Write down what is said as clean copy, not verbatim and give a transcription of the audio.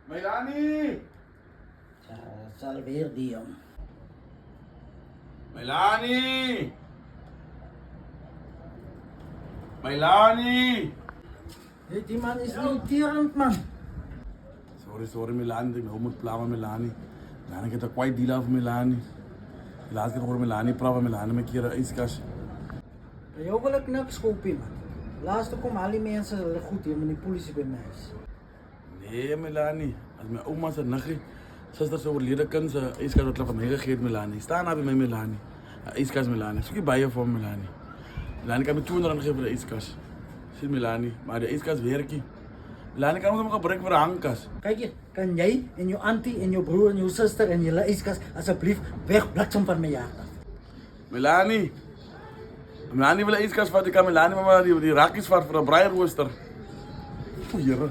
Melanie! Sal weer die jong. Melanie! Melanie! Hey, die man is irriterend, man. Sorry Melanie, ik ben helemaal klaar met Melanie. Melanie, ik heb een kwijt deal van Melanie. De laatste keer hoorde Melanie praten, Melanie met hier een ijskast. Bij jou wil ik niks kopen, man. Laatst kom al die mensen goed hier met die politie bij mij is. Nee Melanie, als mijn oma zijn nachtje, zuster ze overleden kan ze ijskast wat van mij gegeven Melanie. Sta nou bij mij Melanie. Ijskast Melanie, zoek je bij je voor Melanie. Melanie kan me 200 geven voor de ijskast. Zie Melanie, maar de ijskast werkt niet. Melanie kan me gebruiken voor de hangkast. Kijk hier, kan jij en je auntie en je broer en je zuster en je ijskast alsjeblieft wegbliksem van mijn jacht af. Melanie wil een ijskast vat, ik kan Melanie maar die rakjes vat voor een braaienrooster. Oeh, jere.